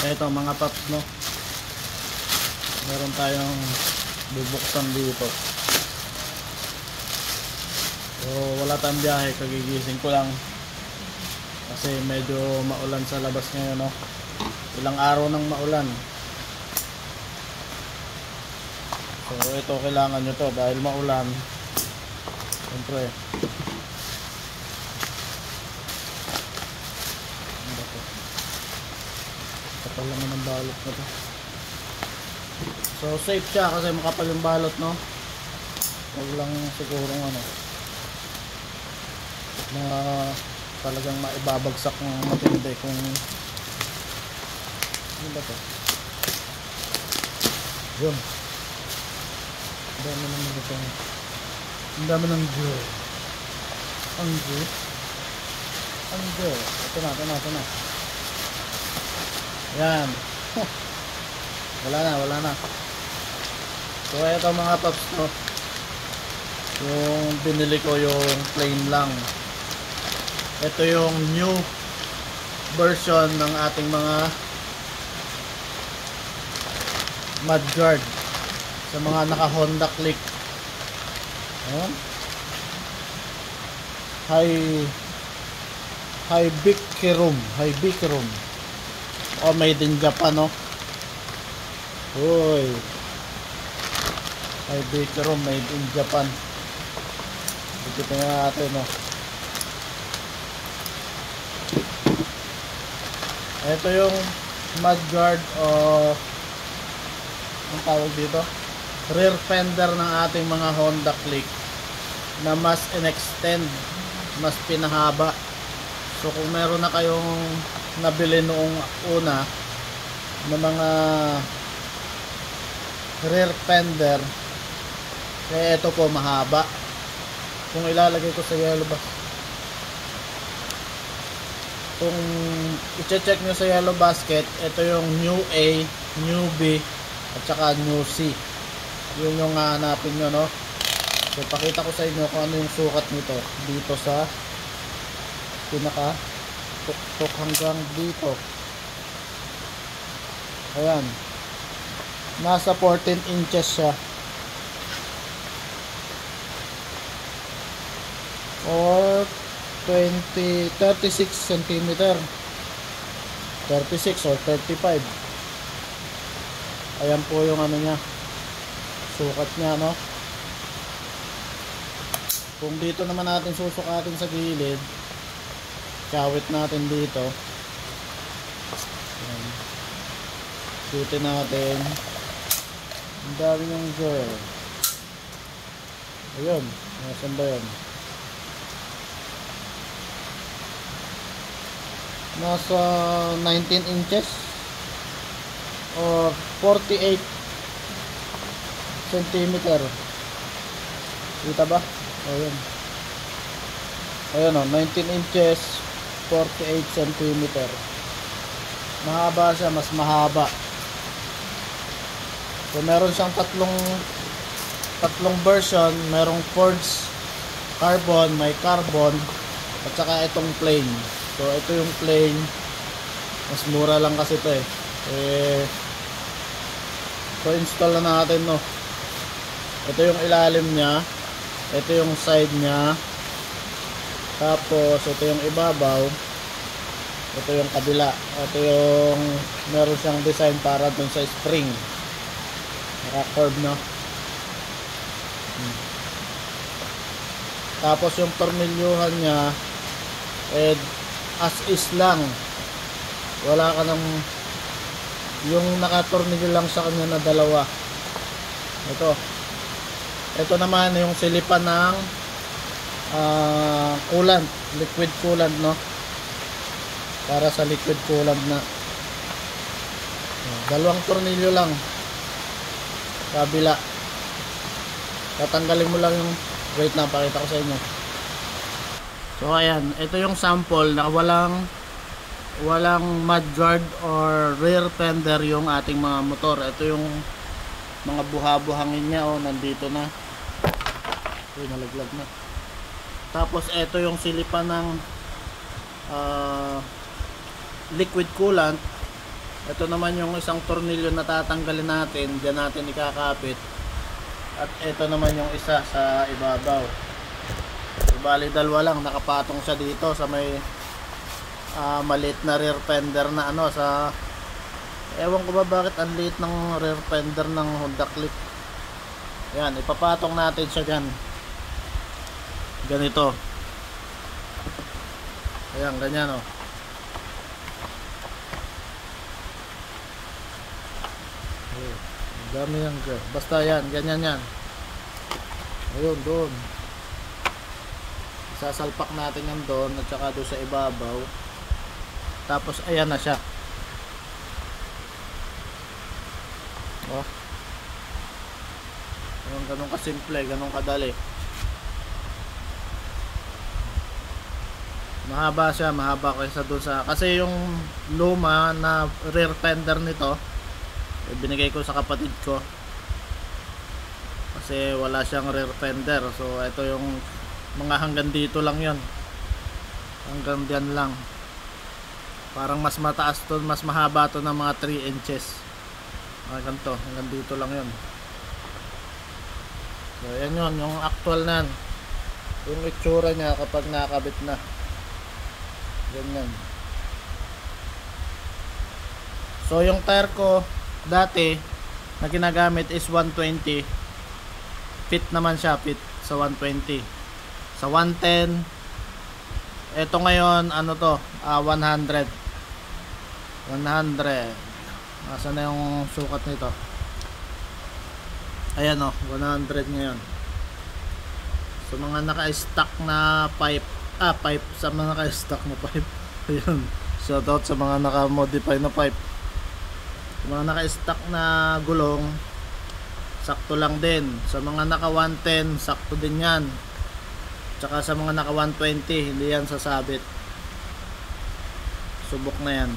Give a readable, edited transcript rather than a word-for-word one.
Eto mga paps, no, meron tayong bubuksan dito. So wala tayong biyahe, kagigising ko lang kasi medyo maulan sa labas ngayon, no. Ilang araw nang maulan. So ito, kailangan nyo to dahil maulan. Siyempre, kapal naman ang balot na to. So safe siya kasi makapal yung balot, no. Huwag lang sigurong ano na talagang maibabagsak ng matindi kung ano ba to. Yun, ang dami naman ito, ang dami ng gear. Ang gear ito na yan. wala na. So ito mga paps, no, yung binili ko yung plain lang. Ito yung new version ng ating mga mudguard sa mga naka Honda Click. Ayan. Hibikerum. Oh, made in Japan, no. Uy, Hibikerum, made in Japan. Dito nga natin, no. Ito yung mudguard o ang tawag dito, rear fender ng ating mga Honda Click na mas in-extend, mas pinahaba. So kung meron na kayong nabili noong una na mga rear fender, kaya ito po mahaba. Kung ilalagay ko sa yellow box, kung i-check nyo sa yellow basket, ito yung new A, new B at saka new C. Yun yung hanapin nyo, no. So pakita ko sa inyo kung ano yung sukat nito dito sa pinaka tuktok hanggang dito. Ayan, nasa 14 inches siya or 36 cm, 36 or 35. Ayan po yung ano niya, sukat niya, no. Kung dito naman natin susukatin sa gilid, kawit natin dito. Ayan, sutin natin. Ang dami yung girl. Ayun, nasan ba yun? Nasa 19 inches or 48 cm. Kita ba? Ayun. Ayun, o, 19 inches, 48 cm. Mahaba siya, mas mahaba. So meron siyang tatlong version. Merong forged carbon, may carbon, at saka itong plain. So ito yung plain, mas mura lang kasi ito eh. So install na natin, no. Ito yung ilalim niya, ito yung side niya, tapos ito yung ibabaw, ito yung kabila. Ito yung meron siyang design para dun sa spring, naka curve, no. Tapos yung tornilyuhan niya as is lang, wala ka ng yung nakatornilyo lang sa kanya na dalawa. Ito naman yung silipan ng coolant, liquid coolant, no, para sa liquid coolant na. Dalawang tornilyo lang kabila. Tatanggalin mo lang yung, wait na, pakita ko sa inyo. So ayan, ito yung sample na walang mudguard or rear fender yung ating mga motor. Ito yung mga buha-buhangin niya, oh, nandito na. Uy, nalaglag na. Tapos ito yung silipan ng liquid coolant. Ito naman yung isang tornilyo na tatanggalin natin, diyan natin ikakapit. At ito naman yung isa sa ibabaw. So, bali dalawa lang, nakapatong siya dito sa may maliit na rear fender na ano, sa ewan ko ba bakit ang liit ng rear fender ng Honda Click. Yan, ipapatong natin siya dyan. Ganito. Ayan, ganyan o. Dami yan. Basta yan, ganyan yan. Ayun, doon. Sasalpak natin yan doon at saka doon sa ibabaw. Tapos ayan na siya. Oh. Ganun kasimple, ganun kadali. Mahaba siya, mahaba kaysa doon sa, kasi yung luma na rear fender nito binigay ko sa kapatid ko kasi wala siyang rear fender. So ito yung mga hanggang dito lang yon, hanggang diyan lang. Parang mas mataas to, mas mahaba to ng mga 3 inches. Ganito, hanggang dito lang yon. So yan yun, yung actual nan, yung itsura niya kapag nakakabit na ganyan. So yung tire ko dati na ginagamit is 120, fit naman siya, fit sa 120. Sa 110 eto ngayon ano to, 100. Nasaan na yung sukat nito? Ayan o, 100 ngayon. So mga naka-stock na pipe, sa mga naka-stock na pipe. Ayun, shoutout sa mga naka-modify na pipe. Mga naka-stock na gulong, sakto lang din. Sa mga naka 110, sakto din yan. Tsaka sa mga naka 120, hindi yan sasabit. Subok na yan.